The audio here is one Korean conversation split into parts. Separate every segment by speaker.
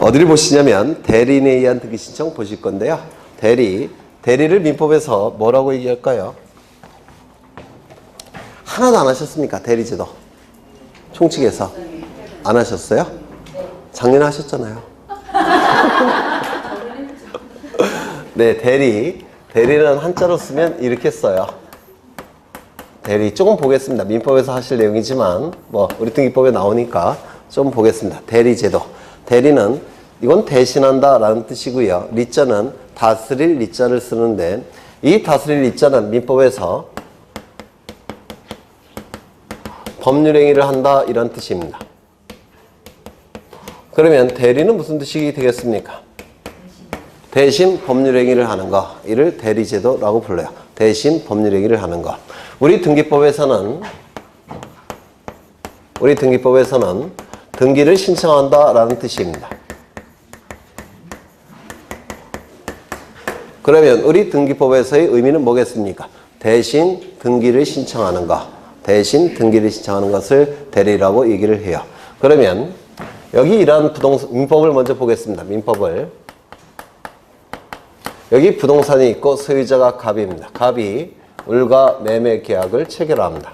Speaker 1: 어디를 보시냐면 대리인에 의한 등기 신청 보실 건데요. 대리를 민법에서 뭐라고 얘기할까요? 하나도 안 하셨습니까? 대리제도. 총칙에서. 안 하셨어요? 작년에 하셨잖아요. 네, 대리는 한자로 쓰면 이렇게 써요. 대리. 조금 보겠습니다. 민법에서 하실 내용이지만, 우리 등기법에 나오니까 좀 보겠습니다. 대리제도. 대리는, 이건 대신한다 라는 뜻이고요. 리자는 다스릴 리자를 쓰는데, 이 다스릴 리자는 민법에서 법률행위를 한다 이런 뜻입니다. 그러면 대리는 무슨 뜻이 되겠습니까? 대신 법률행위를 하는 거, 이를 대리제도라고 불러요. 대신 법률행위를 하는 거. 우리 등기법에서는 등기를 신청한다 라는 뜻입니다. 그러면 우리 등기법에서의 의미는 뭐겠습니까? 대신 등기를 신청하는 것, 대신 등기를 신청하는 것을 대리라고 얘기를 해요. 그러면 여기 이러한 민법을 먼저 보겠습니다. 민법을. 여기 부동산이 있고 소유자가 갑입니다. 갑이 을과 매매 계약을 체결합니다.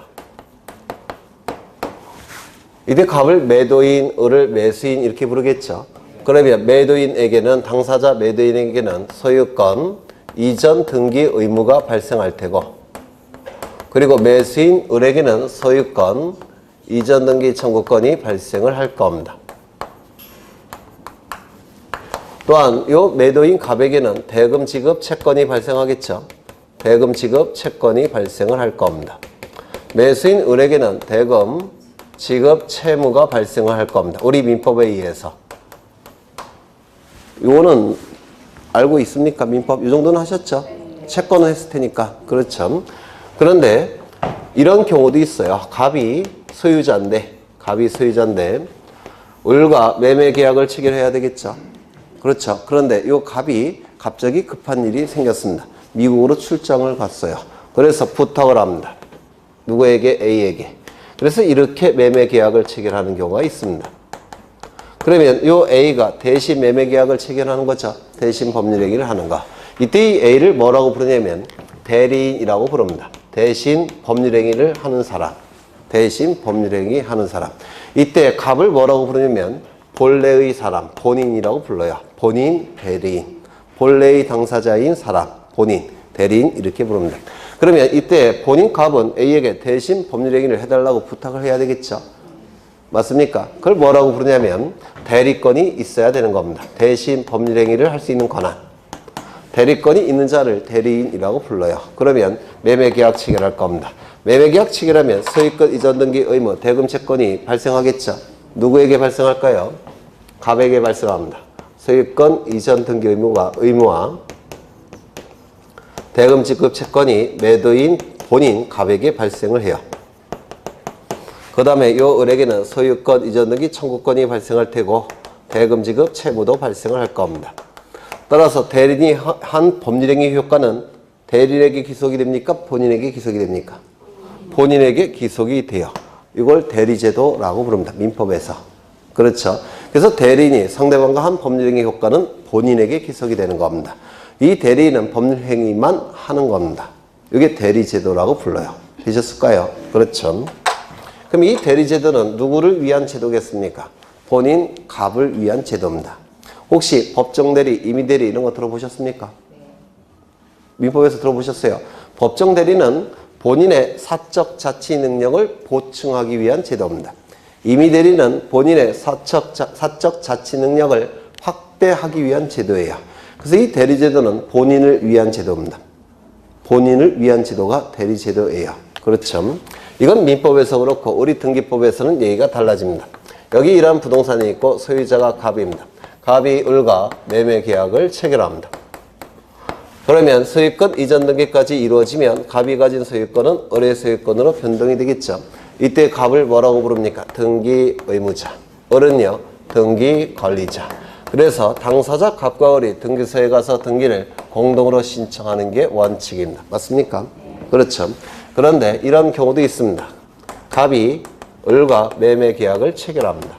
Speaker 1: 이때 갑을 매도인, 을을 매수인 이렇게 부르겠죠. 그러면 매도인에게는, 당사자 매도인에게는 소유권 이전 등기 의무가 발생할 테고, 그리고 매수인 을에게는 소유권 이전 등기 청구권이 발생을 할 겁니다. 또한 요 매도인 갑에게는 대금 지급 채권이 발생하겠죠. 대금 지급 채권이 발생을 할 겁니다. 매수인 을에게는 대금 지급 채무가 발생을 할 겁니다. 우리 민법에 의해서. 요거는 알고 있습니까? 민법 이 정도는 하셨죠? 채권은 했을 테니까. 그렇죠. 그런데 이런 경우도 있어요. 갑이 소유자인데 을과 매매 계약을 체결해야 되겠죠. 그렇죠. 그런데 이 갑이 갑자기 급한 일이 생겼습니다. 미국으로 출장을 갔어요. 그래서 부탁을 합니다. 누구에게? A에게. 그래서 이렇게 매매 계약을 체결하는 경우가 있습니다. 그러면 이 A가 대신 매매 계약을 체결하는 거죠. 대신 법률행위를 하는 거. 이때 이 A를 뭐라고 부르냐면 대리인이라고 부릅니다. 대신 법률행위를 하는 사람. 대신 법률행위 하는 사람. 이때 갑을 뭐라고 부르냐면 본래의 사람, 본인이라고 불러요. 본인, 대리인. 본래의 당사자인 사람, 본인, 대리인 이렇게 부릅니다. 그러면 이때 본인 갑은 A에게 대신 법률행위를 해달라고 부탁을 해야 되겠죠. 맞습니까? 그걸 뭐라고 부르냐면 대리권이 있어야 되는 겁니다. 대신 법률행위를 할 수 있는 권한. 대리권이 있는 자를 대리인이라고 불러요. 그러면 매매계약 체결할 겁니다. 매매계약 체결하면 소유권 이전 등기 의무, 대금 채권이 발생하겠죠. 누구에게 발생할까요? 갑에게 발생합니다. 소유권 이전 등기 의무와 대금 지급 채권이 매도인 본인 갑에게 발생을 해요. 그 다음에 요 을에게는 소유권 이전 등기 청구권이 발생할 테고 대금 지급 채무도 발생을 할 겁니다. 따라서 대리인이 한 법률행위 효과는 대리인에게 기속이 됩니까? 본인에게 기속이 됩니까? 본인에게 기속이 돼요. 이걸 대리제도라고 부릅니다. 민법에서. 그렇죠. 그래서 대리인이 상대방과 한 법률행위 효과는 본인에게 기속이 되는 겁니다. 이 대리인은 법률행위만 하는 겁니다. 이게 대리제도라고 불러요. 되셨을까요? 그렇죠. 그럼 이 대리제도는 누구를 위한 제도겠습니까? 본인 갑을 위한 제도입니다. 혹시 법정대리, 임의대리 이런 거 들어보셨습니까? 민법에서 들어보셨어요? 법정대리는 본인의 사적 자치 능력을 보충하기 위한 제도입니다. 임의대리는 본인의 사적 자치 능력을 확대하기 위한 제도예요. 그래서 이 대리제도는 본인을 위한 제도입니다. 본인을 위한 제도가 대리제도예요. 그렇죠. 이건 민법에서 그렇고 우리 등기법에서는 얘기가 달라집니다. 여기 이러한 부동산이 있고 소유자가 갑입니다. 갑이 을과 매매 계약을 체결합니다. 그러면 소유권 이전 등기까지 이루어지면 갑이 가진 소유권은 을의 소유권으로 변동이 되겠죠. 이때 갑을 뭐라고 부릅니까? 등기 의무자. 을은요, 등기 관리자. 그래서 당사자 갑과 을이 등기소에 가서 등기를 공동으로 신청하는 게 원칙입니다. 맞습니까? 그렇죠. 그런데 이런 경우도 있습니다. 갑이 을과 매매 계약을 체결합니다.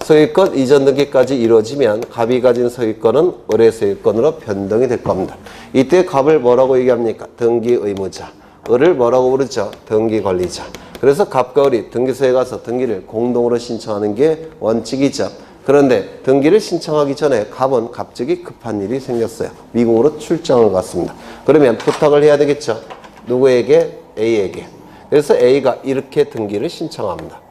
Speaker 1: 소유권 이전 등기까지 이루어지면 갑이 가진 소유권은 을의 소유권으로 변동이 될 겁니다. 이때 갑을 뭐라고 얘기합니까? 등기 의무자. 을을 뭐라고 부르죠? 등기 권리자. 그래서 갑과 을이 등기소에 가서 등기를 공동으로 신청하는 게 원칙이죠. 그런데 등기를 신청하기 전에 갑은 갑자기 급한 일이 생겼어요. 미국으로 출장을 갔습니다. 그러면 부탁을 해야 되겠죠. 누구에게? A에게. 그래서 A가 이렇게 등기를 신청합니다.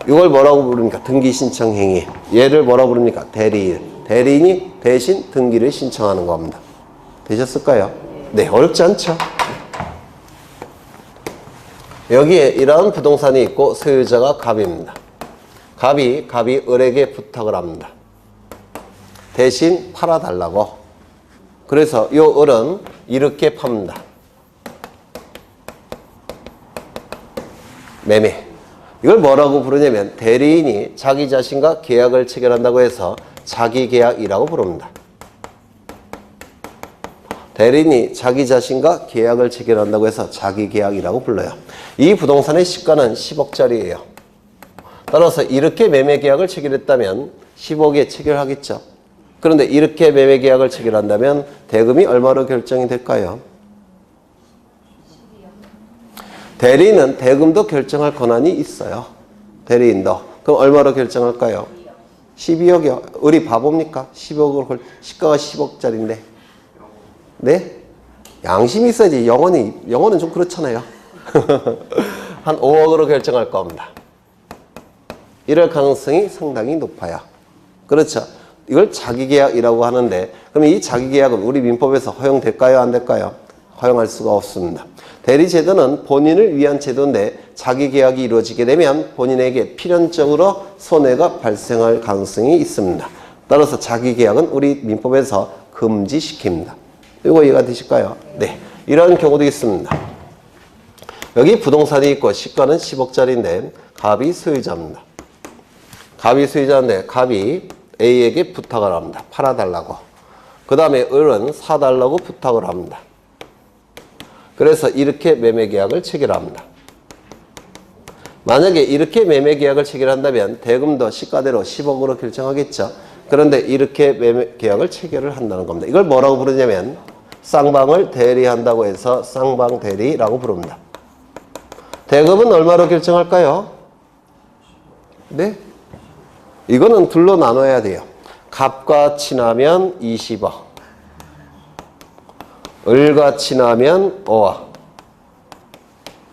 Speaker 1: 이걸 뭐라고 부릅니까? 등기 신청 행위. 얘를 뭐라고 부릅니까? 대리인. 대리인이 대신 등기를 신청하는 겁니다. 되셨을까요? 네, 어렵지 않죠? 여기에 이러한 부동산이 있고 소유자가 갑입니다. 갑이 을에게 부탁을 합니다. 대신 팔아달라고. 그래서 이 을은 이렇게 팝니다. 매매. 이걸 뭐라고 부르냐면 대리인이 자기 자신과 계약을 체결한다고 해서 자기계약이라고 부릅니다. 대리인이 자기 자신과 계약을 체결한다고 해서 자기계약이라고 불러요. 이 부동산의 시가는 10억짜리예요. 따라서 이렇게 매매계약을 체결했다면 10억에 체결하겠죠. 그런데 이렇게 매매계약을 체결한다면 대금이 얼마로 결정이 될까요? 대리인은 대금도 결정할 권한이 있어요. 대리인도. 그럼 얼마로 결정할까요? 12억이요. 우리 바보입니까? 10억을 시가가 10억짜리인데. 네? 양심이 있어야지. 영어는 좀 그렇잖아요. 한 5억으로 결정할 겁니다. 이럴 가능성이 상당히 높아요. 그렇죠. 이걸 자기계약이라고 하는데 그럼 이 자기계약은 우리 민법에서 허용될까요? 안 될까요? 허용할 수가 없습니다. 대리제도는 본인을 위한 제도인데 자기계약이 이루어지게 되면 본인에게 필연적으로 손해가 발생할 가능성이 있습니다. 따라서 자기계약은 우리 민법에서 금지시킵니다. 이거 이해가 되실까요? 네. 이런 경우도 있습니다. 여기 부동산이 있고 시가는 10억짜리인데 갑이 소유자입니다. 갑이 소유자인데 갑이 A에게 부탁을 합니다. 팔아달라고. 그 다음에 을은 사달라고 부탁을 합니다. 그래서 이렇게 매매계약을 체결합니다. 만약에 이렇게 매매계약을 체결한다면 대금도 시가대로 10억으로 결정하겠죠. 그런데 이렇게 매매계약을 체결을 한다는 겁니다. 이걸 뭐라고 부르냐면 쌍방을 대리한다고 해서 쌍방대리라고 부릅니다. 대금은 얼마로 결정할까요? 네? 이거는 둘로 나눠야 돼요. 갑과 친하면 20억. 을과 친하면 5억.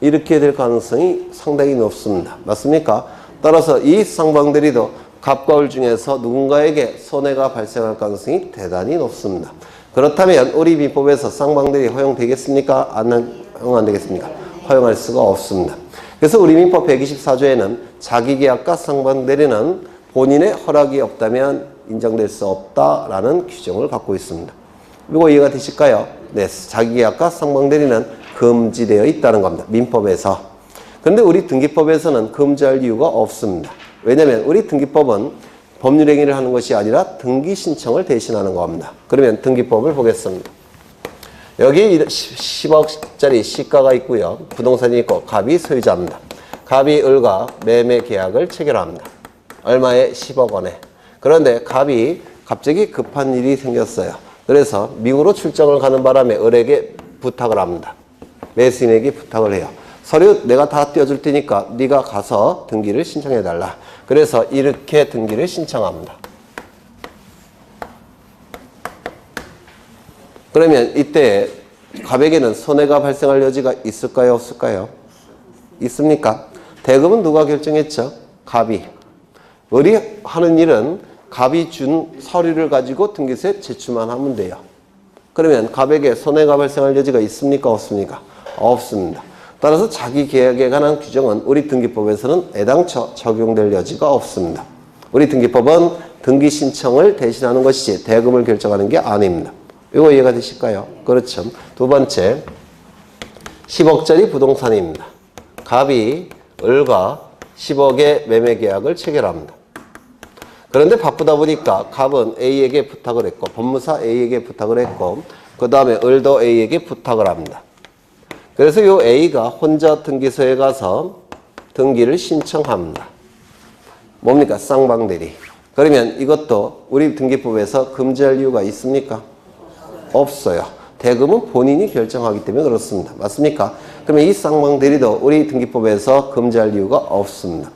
Speaker 1: 이렇게 될 가능성이 상당히 높습니다. 맞습니까? 따라서 이 쌍방대리도 갑과 을 중에서 누군가에게 손해가 발생할 가능성이 대단히 높습니다. 그렇다면 우리 민법에서 쌍방대리 허용되겠습니까? 허용 안 되겠습니까? 허용할 수가 없습니다. 그래서 우리 민법 124조에는 자기계약과 쌍방대리는 본인의 허락이 없다면 인정될 수 없다라는 규정을 갖고 있습니다. 이거 이해가 되실까요? 네, 자기계약과 쌍방대리는 금지되어 있다는 겁니다. 민법에서. 그런데 우리 등기법에서는 금지할 이유가 없습니다. 왜냐하면 우리 등기법은 법률 행위를 하는 것이 아니라 등기 신청을 대신하는 겁니다. 그러면 등기법을 보겠습니다. 여기 10억짜리 시가가 있고요. 부동산이 있고 갑이 소유자입니다. 갑이 을과 매매 계약을 체결합니다. 얼마에? 10억 원에. 그런데 갑이 갑자기 급한 일이 생겼어요. 그래서 미국으로 출장을 가는 바람에 을에게 부탁을 합니다. 매수인에게 부탁을 해요. 서류 내가 다 띄워줄 테니까 네가 가서 등기를 신청해달라. 그래서 이렇게 등기를 신청합니다. 그러면 이때 갑에게는 손해가 발생할 여지가 있을까요? 없을까요? 있습니까? 대금은 누가 결정했죠? 갑이. 을이 하는 일은 갑이 준 서류를 가지고 등기소에 제출만 하면 돼요. 그러면 갑에게 손해가 발생할 여지가 있습니까? 없습니까? 없습니다. 따라서 자기 계약에 관한 규정은 우리 등기법에서는 애당초 적용될 여지가 없습니다. 우리 등기법은 등기 신청을 대신하는 것이지 대금을 결정하는 게 아닙니다. 이거 이해가 되실까요? 그렇죠. 두 번째, 10억짜리 부동산입니다. 갑이 을과 10억의 매매 계약을 체결합니다. 그런데 바쁘다 보니까 갑은 A에게 부탁을 했고 법무사 A에게 부탁을 했고 그 다음에 을도 A에게 부탁을 합니다. 그래서 이 A가 혼자 등기소에 가서 등기를 신청합니다. 뭡니까? 쌍방대리. 그러면 이것도 우리 등기법에서 금지할 이유가 있습니까? 없어요. 대금은 본인이 결정하기 때문에 그렇습니다. 맞습니까? 그러면 이 쌍방대리도 우리 등기법에서 금지할 이유가 없습니다.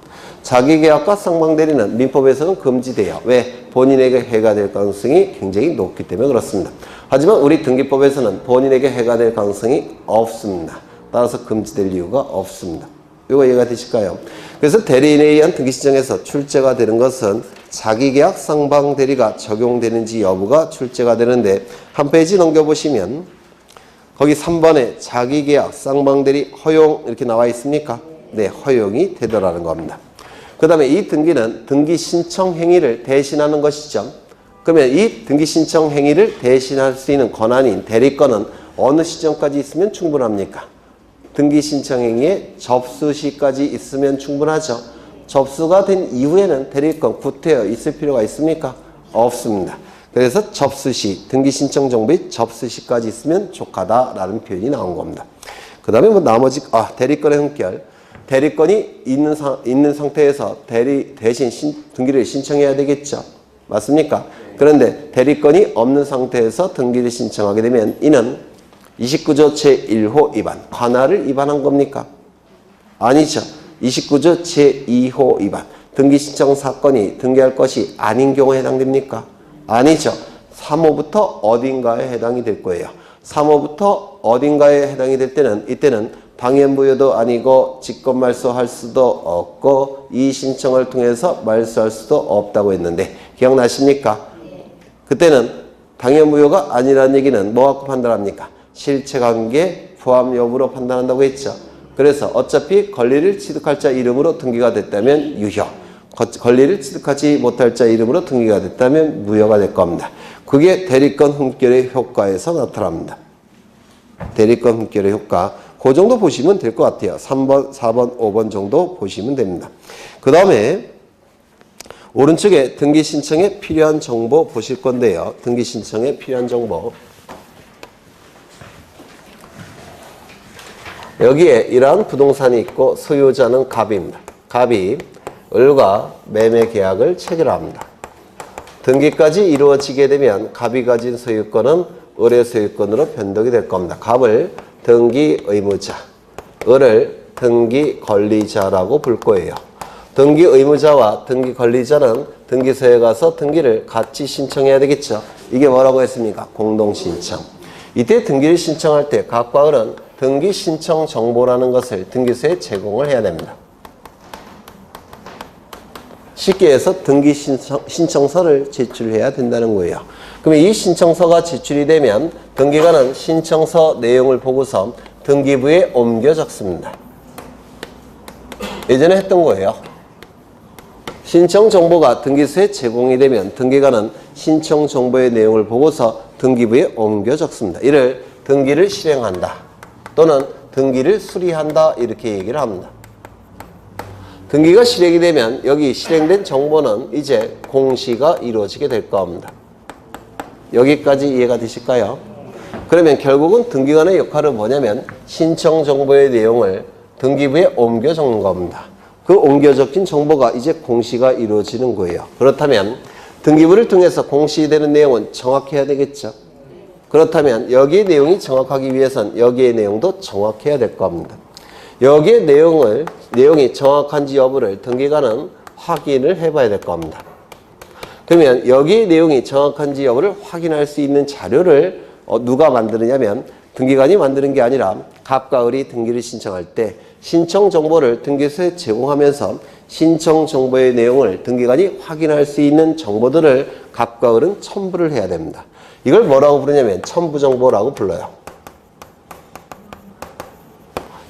Speaker 1: 자기계약과 쌍방대리는 민법에서는 금지돼요. 왜? 본인에게 해가 될 가능성이 굉장히 높기 때문에 그렇습니다. 하지만 우리 등기법에서는 본인에게 해가 될 가능성이 없습니다. 따라서 금지될 이유가 없습니다. 이거 이해가 되실까요? 그래서 대리인에 의한 등기신청에서 출제가 되는 것은 자기계약 쌍방대리가 적용되는지 여부가 출제가 되는데 한 페이지 넘겨보시면 거기 3번에 자기계약 쌍방대리 허용 이렇게 나와 있습니까? 네, 허용이 되더라는 겁니다. 그 다음에 이 등기는 등기신청 행위를 대신하는 것이죠. 그러면 이 등기신청 행위를 대신할 수 있는 권한인 대리권은 어느 시점까지 있으면 충분합니까? 등기신청 행위의 접수 시까지 있으면 충분하죠. 접수가 된 이후에는 대리권 구태여 있을 필요가 있습니까? 없습니다. 그래서 접수 시, 등기신청 정보의 접수 시까지 있으면 족하다라는 표현이 나온 겁니다. 그 다음에 뭐 나머지, 대리권의 흠결. 대리권이 있는 상태에서 대신 등기를 신청해야 되겠죠. 맞습니까? 그런데 대리권이 없는 상태에서 등기를 신청하게 되면 이는 29조 제1호 위반, 관할을 위반한 겁니까? 아니죠. 29조 제2호 위반, 등기신청 사건이 등기할 것이 아닌 경우에 해당됩니까? 아니죠. 3호부터 어딘가에 해당이 될 거예요. 3호부터 어딘가에 해당이 될 때는 이때는 방해무효도 아니고 직권말소할 수도 없고 이 신청을 통해서 말소할 수도 없다고 했는데 기억나십니까? 그때는 방해무효가 아니라는 얘기는 뭐 갖고 판단합니까? 실체관계 부합 여부로 판단한다고 했죠. 그래서 어차피 권리를 취득할 자 이름으로 등기가 됐다면 유효, 권리를 취득하지 못할 자 이름으로 등기가 됐다면 무효가 될 겁니다. 그게 대리권 흠결의 효과에서 나타납니다. 대리권 흠결의 효과. 그 정도 보시면 될 것 같아요. 3번, 4번, 5번 정도 보시면 됩니다. 그 다음에 오른쪽에 등기신청에 필요한 정보 보실 건데요. 등기신청에 필요한 정보. 여기에 이러한 부동산이 있고 소유자는 갑입니다. 갑이 을과 매매 계약을 체결합니다. 등기까지 이루어지게 되면 갑이 가진 소유권은 을의 소유권으로 변동이 될 겁니다. 갑을 등기 의무자, 을을 등기 권리자라고 부를 거예요. 등기 의무자와 등기 권리자는 등기소에 가서 등기를 같이 신청해야 되겠죠. 이게 뭐라고 했습니까? 공동신청. 이때 등기를 신청할 때 갑과 을은 등기 신청 정보라는 것을 등기소에 제공을 해야 됩니다. 쉽게 해서 등기 신청서를 제출해야 된다는 거예요. 그러면 이 신청서가 제출이 되면 등기관은 신청서 내용을 보고서 등기부에 옮겨 적습니다. 예전에 했던 거예요. 신청 정보가 등기소에 제공이 되면 등기관은 신청 정보의 내용을 보고서 등기부에 옮겨 적습니다. 이를 등기를 실행한다 또는 등기를 수리한다 이렇게 얘기를 합니다. 등기가 실행이 되면 여기 실행된 정보는 이제 공시가 이루어지게 될 겁니다. 여기까지 이해가 되실까요? 그러면 결국은 등기관의 역할은 뭐냐면 신청 정보의 내용을 등기부에 옮겨 적는 겁니다. 그 옮겨 적힌 정보가 이제 공시가 이루어지는 거예요. 그렇다면 등기부를 통해서 공시되는 내용은 정확해야 되겠죠. 그렇다면 여기의 내용이 정확하기 위해선 여기의 내용도 정확해야 될 겁니다. 여기의 내용이 정확한지 여부를 등기관은 확인을 해봐야 될 겁니다. 그러면 여기의 내용이 정확한지 여부를 확인할 수 있는 자료를 누가 만드느냐면 등기관이 만드는 게 아니라 갑과 을이 등기를 신청할 때 신청 정보를 등기소에 제공하면서 신청 정보의 내용을 등기관이 확인할 수 있는 정보들을 갑과 을은 첨부를 해야 됩니다. 이걸 뭐라고 부르냐면 첨부 정보라고 불러요.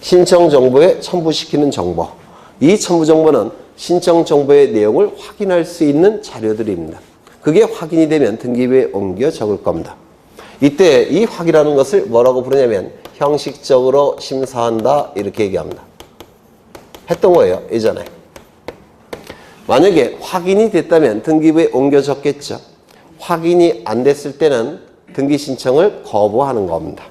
Speaker 1: 신청 정보에 첨부시키는 정보. 이 첨부 정보는 신청 정보의 내용을 확인할 수 있는 자료들입니다. 그게 확인이 되면 등기부에 옮겨 적을 겁니다. 이때 이 확인하는 것을 뭐라고 부르냐면 형식적으로 심사한다 이렇게 얘기합니다. 했던 거예요, 예전에. 만약에 확인이 됐다면 등기부에 옮겨 적겠죠. 확인이 안 됐을 때는 등기 신청을 거부하는 겁니다.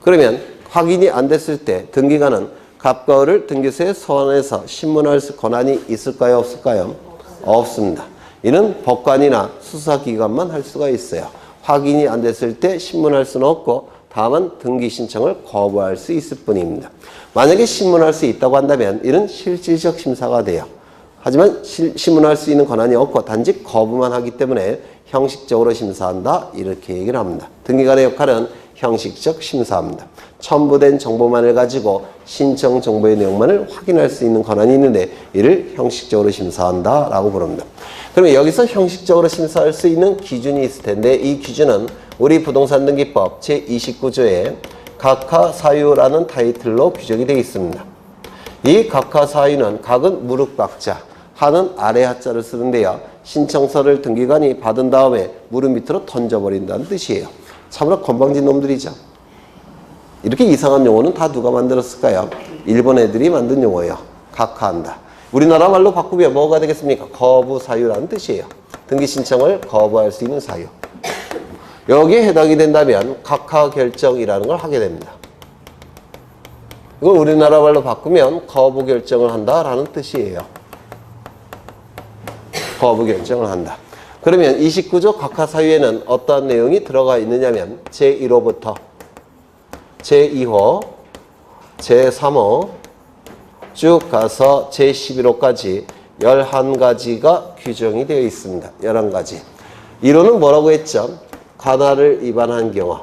Speaker 1: 그러면 확인이 안 됐을 때 등기관은 갑과을을 등기소에 소환해서 신문할 권한이 있을까요? 없을까요? 없습니다. 이는 법관이나 수사기관만 할 수가 있어요. 확인이 안 됐을 때 신문할 수는 없고 다만 등기 신청을 거부할 수 있을 뿐입니다. 만약에 신문할 수 있다고 한다면 이는 실질적 심사가 돼요. 하지만 신문할 수 있는 권한이 없고 단지 거부만 하기 때문에 형식적으로 심사한다 이렇게 얘기를 합니다. 등기관의 역할은 형식적 심사합니다. 첨부된 정보만을 가지고 신청 정보의 내용만을 확인할 수 있는 권한이 있는데 이를 형식적으로 심사한다 라고 부릅니다. 그러면 여기서 형식적으로 심사할 수 있는 기준이 있을 텐데 이 기준은 우리 부동산등기법 제29조에 각하사유라는 타이틀로 규정이 되어 있습니다. 이 각하사유는 각은 무릎박자, 하는 아래 하자를 쓰는데요. 신청서를 등기관이 받은 다음에 무릎 밑으로 던져버린다는 뜻이에요. 참으로 건방진 놈들이죠. 이렇게 이상한 용어는 다 누가 만들었을까요? 일본 애들이 만든 용어예요. 각하한다. 우리나라 말로 바꾸면 뭐가 되겠습니까? 거부사유라는 뜻이에요. 등기 신청을 거부할 수 있는 사유. 여기에 해당이 된다면 각하결정이라는 걸 하게 됩니다. 이걸 우리나라 말로 바꾸면 거부결정을 한다라는 뜻이에요. 거부결정을 한다. 그러면 29조 각하사유에는 어떤 내용이 들어가 있느냐면 제1호부터 제2호, 제3호 쭉 가서 제11호까지 11가지가 규정이 되어 있습니다. 11가지. 1호는 뭐라고 했죠? 관할을 위반한 경우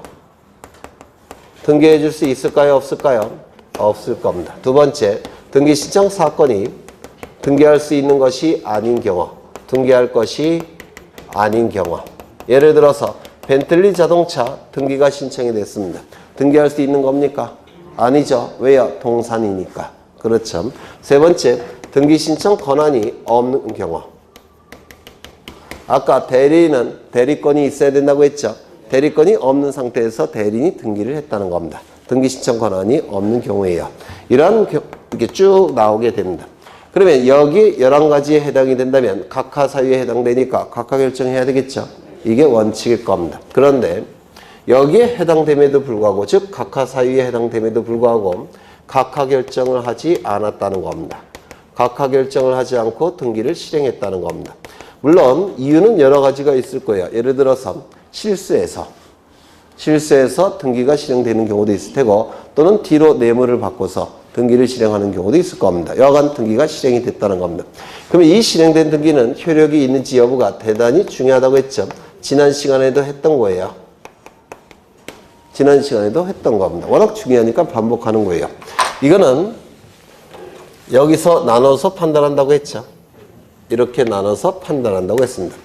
Speaker 1: 등기해 줄 수 있을까요? 없을까요? 없을 겁니다. 두 번째, 등기 신청 사건이 등기할 수 있는 것이 아닌 경우, 등기할 것이 아닌 경우. 예를 들어서 벤틀리 자동차 등기가 신청이 됐습니다. 등기할 수 있는 겁니까? 아니죠. 왜요? 동산이니까. 그렇죠. 세 번째, 등기 신청 권한이 없는 경우. 아까 대리인은 대리권이 있어야 된다고 했죠. 대리권이 없는 상태에서 대리인이 등기를 했다는 겁니다. 등기 신청 권한이 없는 경우에요. 이러한 이렇게 쭉 나오게 됩니다. 그러면 여기 11가지에 해당이 된다면 각하사유에 해당되니까 각하결정해야 되겠죠. 이게 원칙일 겁니다. 그런데 여기에 해당됨에도 불구하고, 즉 각하사유에 해당됨에도 불구하고 각하결정을 하지 않았다는 겁니다. 각하결정을 하지 않고 등기를 실행했다는 겁니다. 물론 이유는 여러 가지가 있을 거예요. 예를 들어서 실수해서 등기가 실행되는 경우도 있을 테고, 또는 뒤로 뇌물을 받고서 등기를 실행하는 경우도 있을 겁니다. 여하간 등기가 실행이 됐다는 겁니다. 그러면 이 실행된 등기는 효력이 있는지 여부가 대단히 중요하다고 했죠. 지난 시간에도 했던 거예요. 지난 시간에도 했던 겁니다. 워낙 중요하니까 반복하는 거예요. 이거는 여기서 나눠서 판단한다고 했죠. 이렇게 나눠서 판단한다고 했습니다.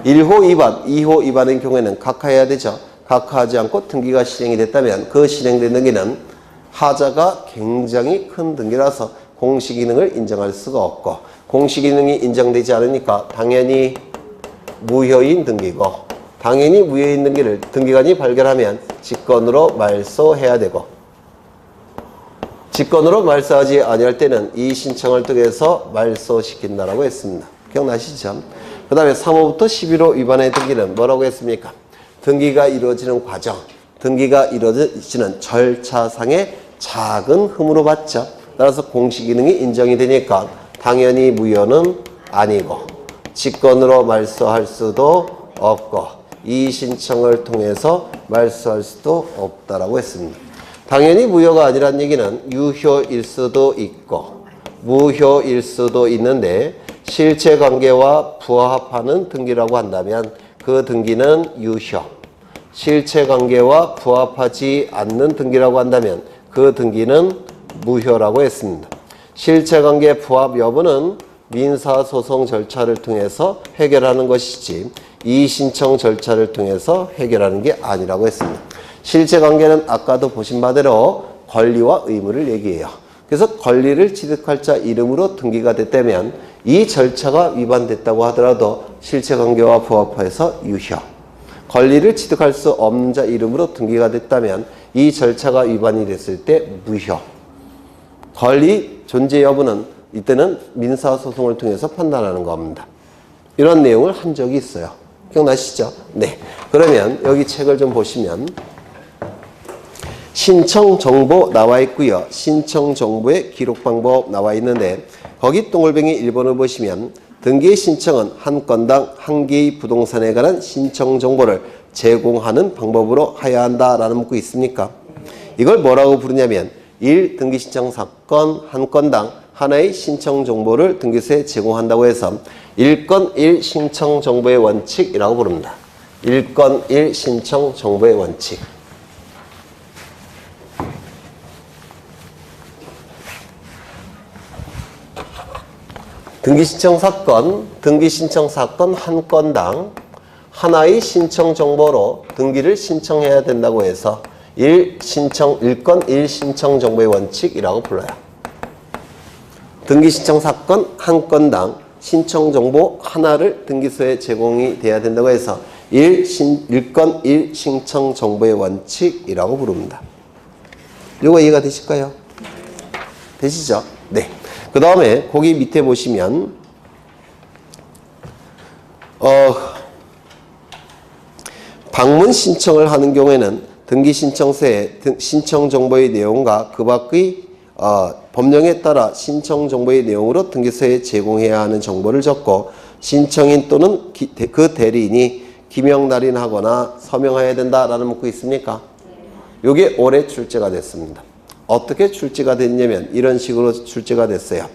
Speaker 1: 1호 위반, 2호 위반의 경우에는 각하해야 되죠. 각하하지 않고 등기가 실행이 됐다면 그 실행된 등기는 하자가 굉장히 큰 등기라서 공시기능을 인정할 수가 없고, 공시기능이 인정되지 않으니까 당연히 무효인 등기고, 당연히 무효인 등기를 등기관이 발견하면 직권으로 말소해야 되고, 직권으로 말소하지 아니할 때는 이 신청을 통해서 말소시킨다라고 했습니다. 기억나시죠? 그 다음에 3호부터 11호 위반의 등기는 뭐라고 했습니까? 등기가 이루어지는 과정, 등기가 이루어지는 절차상의 작은 흠으로 봤죠. 따라서 공시기능이 인정이 되니까 당연히 무효는 아니고, 직권으로 말소할 수도 없고, 이 신청을 통해서 말소할 수도 없다라고 했습니다. 당연히 무효가 아니란 얘기는 유효일 수도 있고 무효일 수도 있는데, 실체관계와 부합하는 등기라고 한다면 그 등기는 유효, 실체관계와 부합하지 않는 등기라고 한다면 그 등기는 무효라고 했습니다. 실체관계 부합 여부는 민사소송 절차를 통해서 해결하는 것이지 이 신청 절차를 통해서 해결하는 게 아니라고 했습니다. 실체관계는 아까도 보신 바대로 권리와 의무를 얘기해요. 그래서 권리를 취득할 자 이름으로 등기가 됐다면 이 절차가 위반됐다고 하더라도 실체관계와 부합해서 유효, 권리를 취득할 수 없는 자 이름으로 등기가 됐다면 이 절차가 위반이 됐을 때 무효, 권리 존재 여부는 이때는 민사소송을 통해서 판단하는 겁니다. 이런 내용을 한 적이 있어요. 기억나시죠? 네. 그러면 여기 책을 좀 보시면 신청 정보 나와 있고요. 신청 정보의 기록 방법 나와 있는데 거기 동글뱅이 1번을 보시면 등기 신청은 한 건당 한 개의 부동산에 관한 신청 정보를 제공하는 방법으로 하여야 한다라는 문구 있습니까? 이걸 뭐라고 부르냐면 1. 등기 신청 사건 한 건당 하나의 신청 정보를 등기소에 제공한다고 해서 1건 1 신청 정보의 원칙이라고 부릅니다. 1건 1 신청 정보의 원칙. 등기 신청 사건 한 건당 하나의 신청 정보로 등기를 신청해야 된다고 해서 1건 1 신청 정보의 원칙이라고 불러요. 등기 신청 사건 한 건당 신청 정보 하나를 등기소에 제공이 돼야 된다고 해서 1건 1 신청 정보의 원칙이라고 부릅니다. 이거 이해가 되실까요? 되시죠? 네. 그 다음에 거기 밑에 보시면 방문 신청을 하는 경우에는 등기 신청서에 신청 정보의 내용과 그 밖의 법령에 따라 신청 정보의 내용으로 등기소에 제공해야 하는 정보를 적고 신청인 또는 그 대리인이 기명 날인하거나 서명해야 된다라는 문구 있습니까? 이게 올해 출제가 됐습니다. 어떻게 출제가 됐냐면 이런 식으로 출제가 됐어요.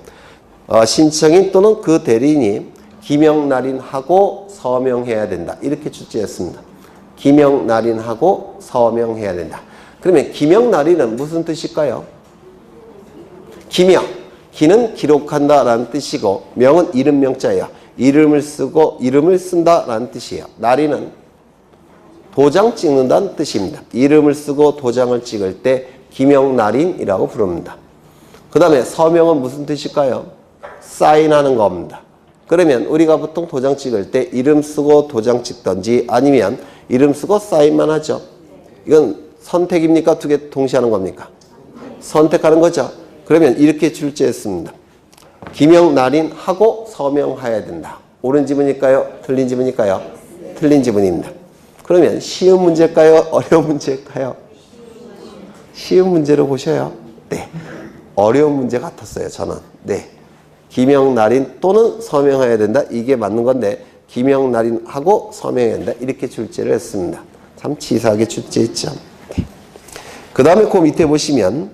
Speaker 1: 신청인 또는 그 대리인이 기명 날인하고 서명해야 된다. 이렇게 출제했습니다. 기명 날인하고 서명해야 된다. 그러면 기명 날인은 무슨 뜻일까요? 기명, 기는 기록한다라는 뜻이고 명은 이름 명자예요. 이름을 쓰고 이름을 쓴다라는 뜻이에요. 날인은 도장 찍는다는 뜻입니다. 이름을 쓰고 도장을 찍을 때 기명날인이라고 부릅니다. 그 다음에 서명은 무슨 뜻일까요? 사인하는 겁니다. 그러면 우리가 보통 도장 찍을 때 이름 쓰고 도장 찍든지 아니면 이름 쓰고 사인만 하죠. 이건 선택입니까? 두 개 동시에 하는 겁니까? 선택하는 거죠. 그러면 이렇게 출제했습니다. 기명날인하고 서명해야 된다. 옳은 지문일까요? 틀린 지문일까요? 틀린 지문입니다. 그러면 쉬운 문제일까요? 어려운 문제일까요? 쉬운 문제로 보셔요. 네. 어려운 문제 같았어요, 저는. 네. 기명날인 또는 서명해야 된다. 이게 맞는 건데 기명날인하고 서명해야 된다. 이렇게 출제를 했습니다. 참 치사하게 출제했죠. 네. 그 다음에 그 밑에 보시면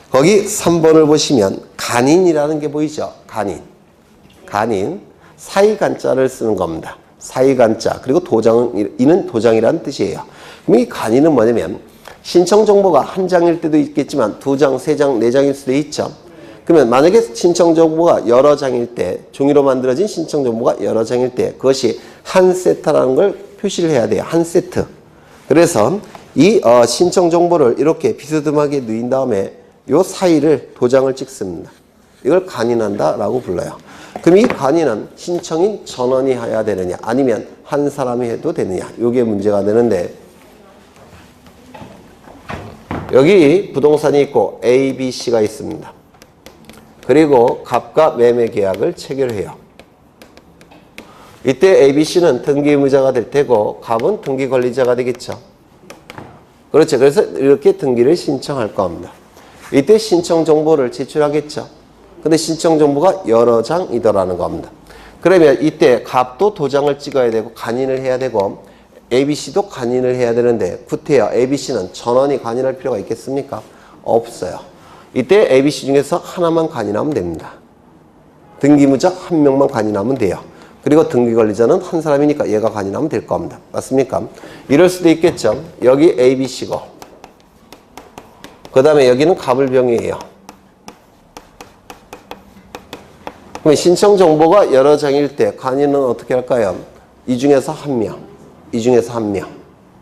Speaker 1: 거기 3번을 보시면 간인이라는 게 보이죠? 간인. 사이간자를 쓰는 겁니다. 사이간자. 그리고 이는 도장이라는 뜻이에요. 그럼 이 간인은 뭐냐면 신청 정보가 한 장일 때도 있겠지만 2장, 3장, 4장일 수도 있죠. 그러면 만약에 신청 정보가 여러 장일 때, 종이로 만들어진 신청 정보가 여러 장일 때 그것이 한 세트라는 걸 표시를 해야 돼요. 한 세트. 그래서 이 신청 정보를 이렇게 비스듬하게 누인 다음에 요 사이를 도장을 찍습니다. 이걸 간인한다라고 불러요. 그럼 이 간인은 신청인 전원이 해야 되느냐 아니면 한 사람이 해도 되느냐 이게 문제가 되는데 여기 부동산이 있고 A, B, C가 있습니다. 그리고 갑과 매매 계약을 체결해요. 이때 A, B, C는 등기 의무자가 될 테고 갑은 등기 관리자가 되겠죠. 그렇죠. 그래서 이렇게 등기를 신청할 겁니다. 이때 신청 정보를 제출하겠죠. 근데 신청 정보가 여러 장이더라는 겁니다. 그러면 이때 갑도 도장을 찍어야 되고 간인을 해야 되고 ABC도 간인을 해야 되는데 구태여 ABC는 전원이 간인할 필요가 있겠습니까? 없어요. 이때 ABC 중에서 하나만 간인하면 됩니다. 등기무자 한 명만 간인하면 돼요. 그리고 등기관리자는 한 사람이니까 얘가 간인하면 될 겁니다. 맞습니까? 이럴 수도 있겠죠. 여기 ABC고 그 다음에 여기는 갑을병이에요. 그럼 신청 정보가 여러 장일 때 간인은 어떻게 할까요? 이 중에서 한 명, 이 중에서 한 명.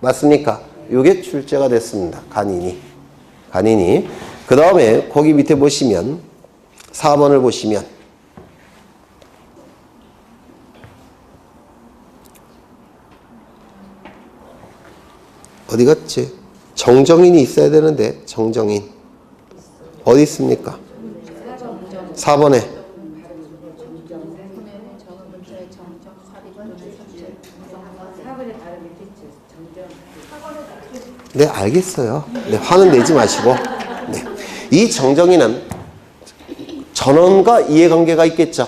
Speaker 1: 맞습니까? 이게 출제가 됐습니다. 간인이. 그 다음에 거기 밑에 보시면 4번을 보시면 어디 갔지? 정정인이 있어야 되는데 정정인 어디 있습니까? 4번에
Speaker 2: 사건의 다른 밑에 정정.
Speaker 1: 네, 알겠어요. 네, 화는 내지 마시고. 네. 이 정정이는 전원과 이해관계가 있겠죠.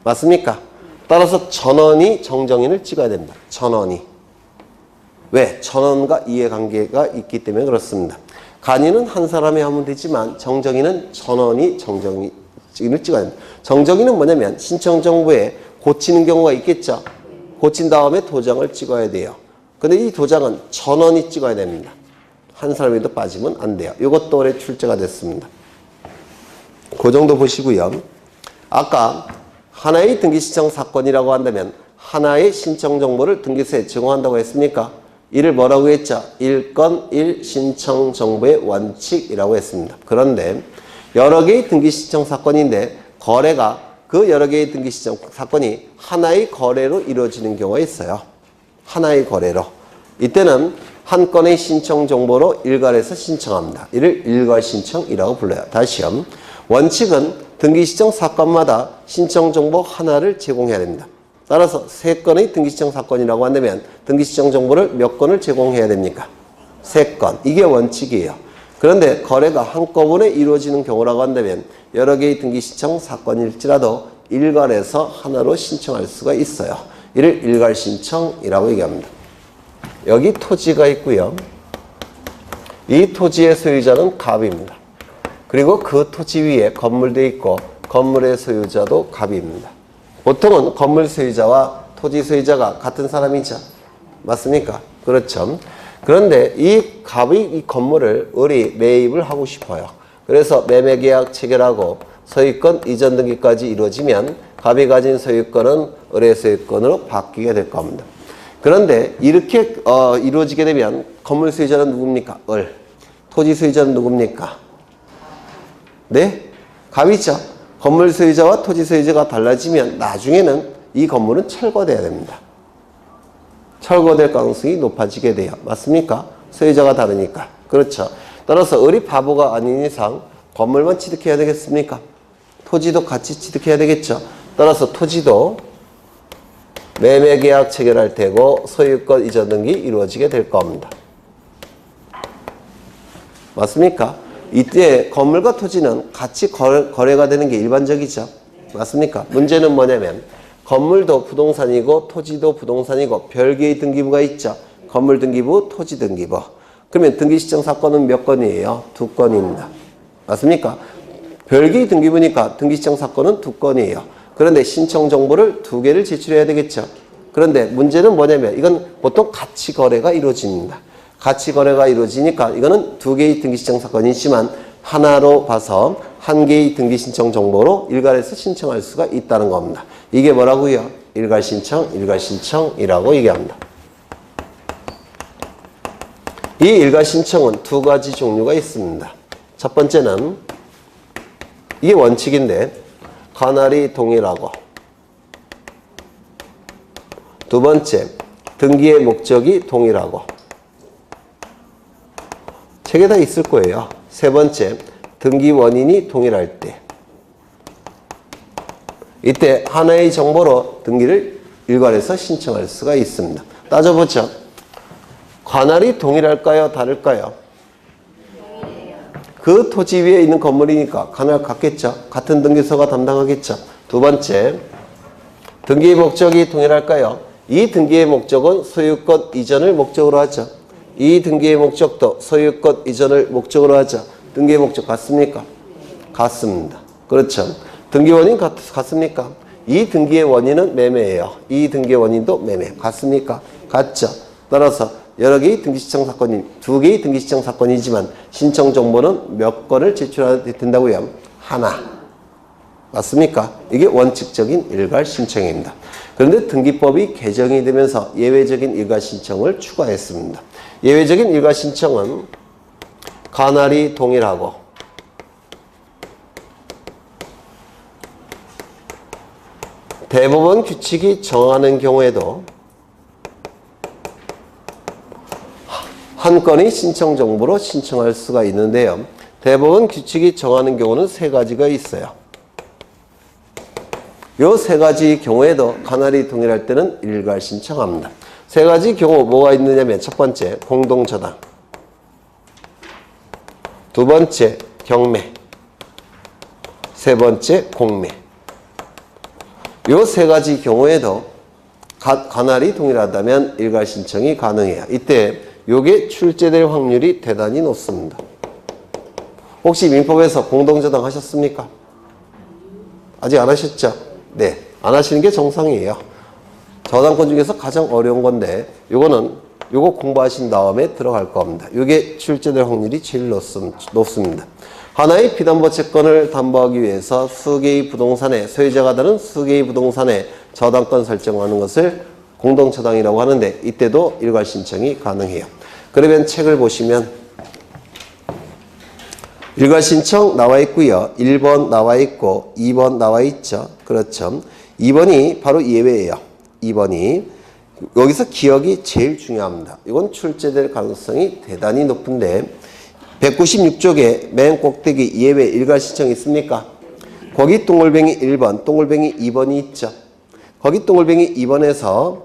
Speaker 1: 맞습니까? 따라서 전원이 정정인을 찍어야 됩니다. 전원이. 왜? 전원과 이해관계가 있기 때문에 그렇습니다. 간이는 한 사람이 하면 되지만 정정인은 전원이 정정인을 찍어야 됩니다. 정정인은 뭐냐면 신청 정보에 고치는 경우가 있겠죠. 고친 다음에 도장을 찍어야 돼요. 근데 이 도장은 전원이 찍어야 됩니다. 한 사람이도 빠지면 안 돼요. 이것도 올해 출제가 됐습니다. 그 정도 보시고요. 아까 하나의 등기 신청 사건이라고 한다면 하나의 신청 정보를 등기소에 제공한다고 했습니까? 이를 뭐라고 했죠? 1건 1 신청 정보의 원칙이라고 했습니다. 그런데 여러 개의 등기 신청 사건인데 거래가 그 여러 개의 등기 신청 사건이 하나의 거래로 이루어지는 경우가 있어요. 하나의 거래로. 이때는 한 건의 신청 정보로 일괄해서 신청합니다. 이를 일괄 신청이라고 불러요. 다시요. 원칙은 등기 신청 사건마다 신청 정보 하나를 제공해야 됩니다. 따라서 3건의 등기 신청 사건이라고 한다면 등기 신청 정보를 몇 건을 제공해야 됩니까? 3건. 이게 원칙이에요. 그런데 거래가 한꺼번에 이루어지는 경우라고 한다면 여러 개의 등기 신청 사건일지라도 일괄해서 하나로 신청할 수가 있어요. 이를 일괄 신청이라고 얘기합니다. 여기 토지가 있고요. 이 토지의 소유자는 갑입니다. 그리고 그 토지 위에 건물도 있고 건물의 소유자도 갑입니다. 보통은 건물 소유자와 토지 소유자가 같은 사람이죠. 맞습니까? 그렇죠. 그런데 이 갑이 이 건물을 을이 매입을 하고 싶어요. 그래서 매매계약 체결하고 소유권 이전 등기까지 이루어지면 갑이 가진 소유권은 을의 소유권으로 바뀌게 될 겁니다. 그런데 이렇게 이루어지게 되면 건물 소유자는 누굽니까? 을. 토지 소유자는 누굽니까? 네? 갑이죠. 건물 소유자와 토지 소유자가 달라지면 나중에는 이 건물은 철거돼야 됩니다. 철거될 가능성이 높아지게 돼요. 맞습니까? 소유자가 다르니까. 그렇죠. 따라서 을이 바보가 아닌 이상 건물만 취득해야 되겠습니까? 토지도 같이 취득해야 되겠죠. 따라서 토지도 매매계약 체결할 테고 소유권 이전 등기 이루어지게 될 겁니다. 맞습니까? 이때 건물과 토지는 같이 거래가 되는 게 일반적이죠. 맞습니까? 문제는 뭐냐면 건물도 부동산이고 토지도 부동산이고 별개의 등기부가 있죠. 건물 등기부, 토지 등기부. 그러면 등기 신청 사건은 몇 건이에요? 2건입니다. 맞습니까? 별개의 등기부니까 등기 신청 사건은 2건이에요. 그런데 신청 정보를 2개를 제출해야 되겠죠. 그런데 문제는 뭐냐면 이건 보통 같이 거래가 이루어집니다. 같이 거래가 이루어지니까 이거는 2개의 등기 신청 사건이지만 하나로 봐서 1개의 등기 신청 정보로 일괄해서 신청할 수가 있다는 겁니다. 이게 뭐라고요? 일괄 신청, 일괄 신청이라고 얘기합니다. 이 일괄 신청은 2가지 종류가 있습니다. 첫 번째는 이게 원칙인데 관할이 동일하고, 두 번째 등기의 목적이 동일하고, 책에 다 있을 거예요. 세 번째, 등기 원인이 동일할 때. 이때 하나의 정보로 등기를 일괄해서 신청할 수가 있습니다. 따져보죠. 관할이 동일할까요? 다를까요? 그 토지 위에 있는 건물이니까 관할 같겠죠. 같은 등기소가 담당하겠죠. 두 번째, 등기의 목적이 동일할까요? 이 등기의 목적은 소유권 이전을 목적으로 하죠. 이 등기의 목적도 소유권 이전을 목적으로 하죠. 등기의 목적 같습니까? 같습니다. 그렇죠. 등기 원인 같습니까? 이 등기의 원인은 매매예요. 이 등기의 원인도 매매. 같습니까? 같죠. 따라서 여러 개의 등기 신청 사건이 2개의 등기 신청 사건이지만 신청 정보는 몇 건을 제출해야 된다고요? 하나. 맞습니까? 이게 원칙적인 일괄 신청입니다. 그런데 등기법이 개정이 되면서 예외적인 일괄 신청을 추가했습니다. 예외적인 일괄 신청은 관할이 동일하고 대법원 규칙이 정하는 경우에도 한 건의 신청 정보로 신청할 수가 있는데요. 대법원 규칙이 정하는 경우는 3가지가 있어요. 요 세 가지 경우에도 가나리 동일할 때는 일괄 신청합니다. 세 가지 경우 뭐가 있느냐면 첫 번째 공동저당, 두 번째 경매, 세 번째 공매. 요 세 가지 경우에도 가나리 동일하다면 일괄 신청이 가능해요. 이때 요게 출제될 확률이 대단히 높습니다. 혹시 민법에서 공동저당 하셨습니까? 아직 안 하셨죠? 네, 안 하시는 게 정상이에요. 저당권 중에서 가장 어려운 건데 요거 공부하신 다음에 들어갈 겁니다. 요게 출제될 확률이 제일 높습니다. 하나의 피담보 채권을 담보하기 위해서 수개의 부동산에 소유자가 다른 수개의 부동산에 저당권 설정하는 것을 공동저당이라고 하는데 이때도 일괄 신청이 가능해요. 그러면 책을 보시면 일괄 신청 나와 있고요. 1번 나와 있고 2번 나와 있죠. 그렇죠. 2번이 바로 예외예요. 2번이 여기서 기억이 제일 중요합니다. 이건 출제될 가능성이 대단히 높은데 196쪽에 맨 꼭대기 예외 일괄 신청이 있습니까? 거기 동글뱅이 1번, 동글뱅이 2번이 있죠. 거기 동글뱅이 2번에서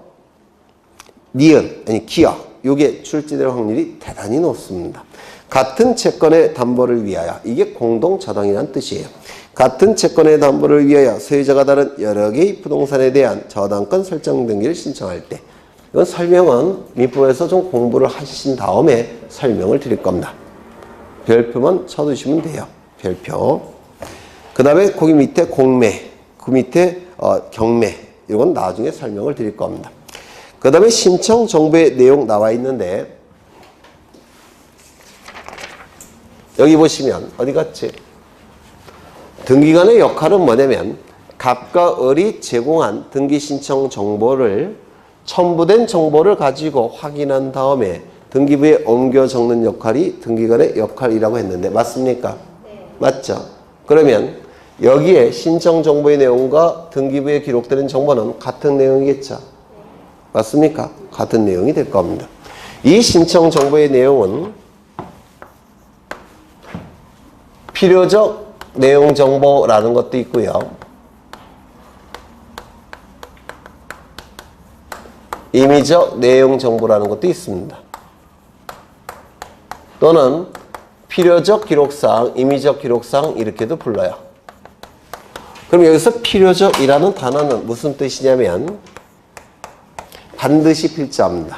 Speaker 1: 니은, 아니 기억, 요게 출제될 확률이 대단히 높습니다. 같은 채권의 담보를 위하여, 이게 공동저당이라는 뜻이에요. 같은 채권의 담보를 위하여 소유자가 다른 여러 개의 부동산에 대한 저당권 설정 등기를 신청할 때, 이건 설명은 민법에서 좀 공부를 하신 다음에 설명을 드릴 겁니다. 별표만 쳐두시면 돼요. 별표. 그 다음에 거기 밑에 공매, 그 밑에 경매, 이건 나중에 설명을 드릴 겁니다. 그 다음에 신청 정보의 내용 나와 있는데 여기 보시면 어디 갔지? 등기관의 역할은 뭐냐면 갑과 을이 제공한 등기 신청 정보를 첨부된 정보를 가지고 확인한 다음에 등기부에 옮겨 적는 역할이 등기관의 역할이라고 했는데 맞습니까? 네. 맞죠? 그러면 여기에 신청 정보의 내용과 등기부에 기록되는 정보는 같은 내용이겠죠? 네. 맞습니까? 같은 내용이 될 겁니다. 이 신청 정보의 내용은 필요적 내용 정보라는 것도 있고요. 임의적 내용 정보라는 것도 있습니다. 또는 필요적 기록상, 임의적 기록상 이렇게도 불러요. 그럼 여기서 필요적이라는 단어는 무슨 뜻이냐면 반드시 필자입니다.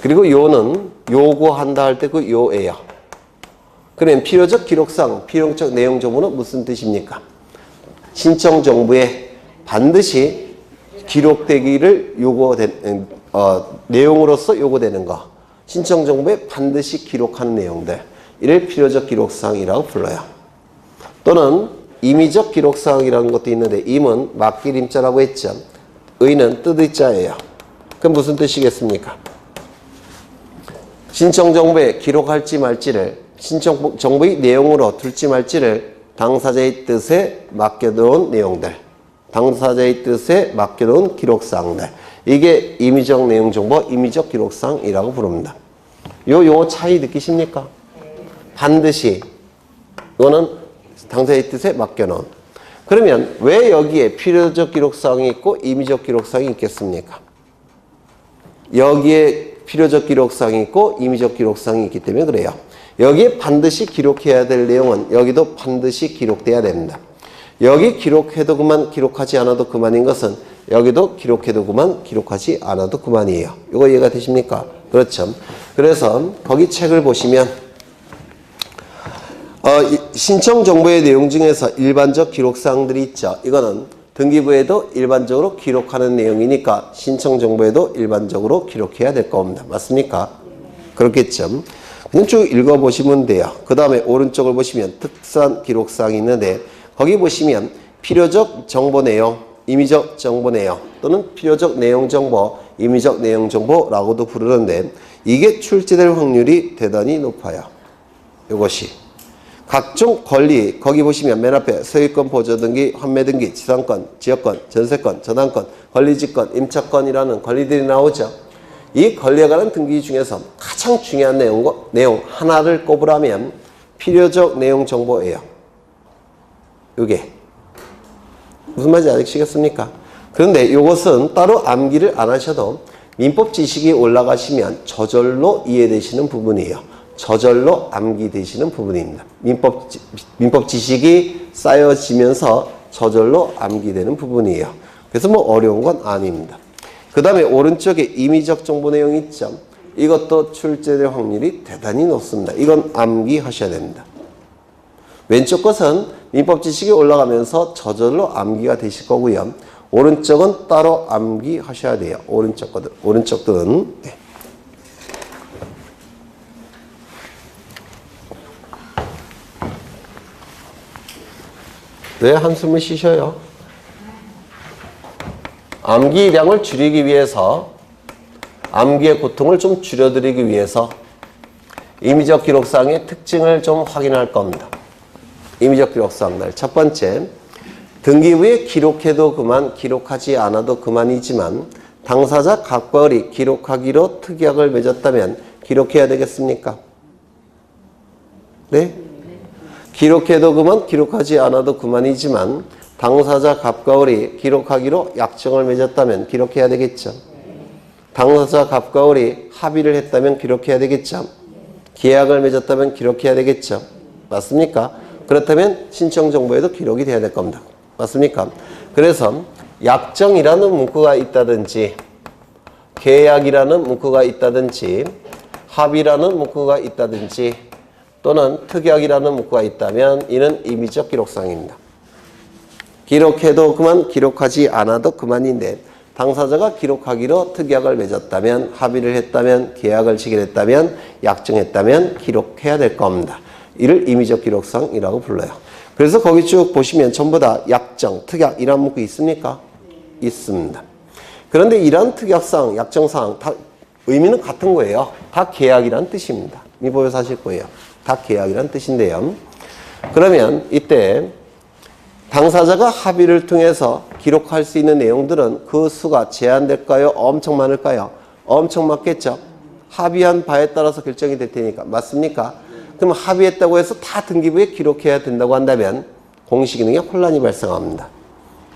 Speaker 1: 그리고 요는 요구한다 할 때 그 요예요. 그러면 필요적 기록상, 필요적 내용 정보는 무슨 뜻입니까? 신청 정보에 반드시 기록되기를 내용으로서 요구되는 거. 신청 정보에 반드시 기록하는 내용들. 이를 필요적 기록사항이라고 불러요. 또는 임의적 기록사항이라는 것도 있는데 임은 맡길 임자라고 했죠. 의는 뜻의 자예요. 그럼 무슨 뜻이겠습니까? 신청 정보에 기록할지 말지를 신청 정보의 내용으로 둘지 말지를 당사자의 뜻에 맡겨놓은 내용들. 당사자의 뜻에 맡겨놓은 기록사항들. 이게 임의적 내용 정보, 임의적 기록사항이라고 부릅니다. 요 용어 차이 느끼십니까? 반드시. 이거는 당사자의 뜻에 맡겨놓은. 그러면 왜 여기에 필요적 기록사항이 있고 임의적 기록사항이 있겠습니까? 여기에 필요적 기록사항이 있고 임의적 기록사항이 있기 때문에 그래요. 여기에 반드시 기록해야 될 내용은 여기도 반드시 기록돼야 됩니다. 여기 기록해도 그만, 기록하지 않아도 그만인 것은 여기도 기록해도 그만, 기록하지 않아도 그만이에요. 이거 이해가 되십니까? 그렇죠. 그래서 거기 책을 보시면 신청 정보의 내용 중에서 일반적 기록사항들이 있죠. 이거는 등기부에도 일반적으로 기록하는 내용이니까 신청 정보에도 일반적으로 기록해야 될 겁니다. 맞습니까? 그렇겠죠. 그냥 쭉 읽어보시면 돼요. 그 다음에 오른쪽을 보시면 특산 기록사항이 있는데 거기 보시면 필요적 정보 내용, 임의적 정보 내용 또는 필요적 내용 정보, 임의적 내용 정보라고도 부르는데 이게 출제될 확률이 대단히 높아요. 이것이. 각종 권리, 거기 보시면 맨 앞에 소유권 보조등기, 환매등기, 지상권, 지역권, 전세권, 저당권, 권리지권, 임차권이라는 권리들이 나오죠. 이 권리에 관한 등기 중에서 가장 중요한 내용 하나를 꼽으라면 필요적 내용 정보예요. 이게 무슨 말인지 아시겠습니까? 그런데 이것은 따로 암기를 안 하셔도 민법 지식이 올라가시면 저절로 이해되시는 부분이에요. 저절로 암기되시는 부분입니다. 민법 지식이 쌓여지면서 저절로 암기되는 부분이에요. 그래서 뭐 어려운 건 아닙니다. 그 다음에 오른쪽에 임의적 정보 내용 있죠. 이것도 출제될 확률이 대단히 높습니다. 이건 암기하셔야 됩니다. 왼쪽 것은 민법 지식이 올라가면서 저절로 암기가 되실 거고요. 오른쪽은 따로 암기하셔야 돼요. 오른쪽들은. 네. 왜 한숨을 쉬셔요? 암기량을 줄이기 위해서, 암기의 고통을 좀 줄여드리기 위해서 임의적 기록상의 특징을 좀 확인할 겁니다. 임의적 기록상들. 첫 번째, 등기부에 기록해도 그만, 기록하지 않아도 그만이지만 당사자 각과 을이 기록하기로 특약을 맺었다면 기록해야 되겠습니까? 네? 기록해도 그만, 기록하지 않아도 그만이지만 당사자 갑과 을이 기록하기로 약정을 맺었다면 기록해야 되겠죠. 당사자 갑과 을이 합의를 했다면 기록해야 되겠죠. 계약을 맺었다면 기록해야 되겠죠. 맞습니까? 그렇다면 신청정보에도 기록이 돼야 될 겁니다. 맞습니까? 그래서 약정이라는 문구가 있다든지 계약이라는 문구가 있다든지 합의라는 문구가 있다든지 또는 특약이라는 문구가 있다면 이는 임의적 기록상입니다. 기록해도 그만, 기록하지 않아도 그만인데 당사자가 기록하기로 특약을 맺었다면, 합의를 했다면, 계약을 체결했다면, 약정했다면 기록해야 될 겁니다. 이를 임의적 기록상이라고 불러요. 그래서 거기 쭉 보시면 전부 다 약정, 특약 이란 문구 있습니까? 있습니다. 그런데 이런 특약상, 약정상 다 의미는 같은 거예요. 다 계약이란 뜻입니다. 민법에서 하실 거예요. 다 계약이란 뜻인데요. 그러면 이때 당사자가 합의를 통해서 기록할 수 있는 내용들은 그 수가 제한될까요? 엄청 많을까요? 엄청 많겠죠. 합의한 바에 따라서 결정이 될 테니까. 맞습니까? 그럼 합의했다고 해서 다 등기부에 기록해야 된다고 한다면 공시 기능에 혼란이 발생합니다.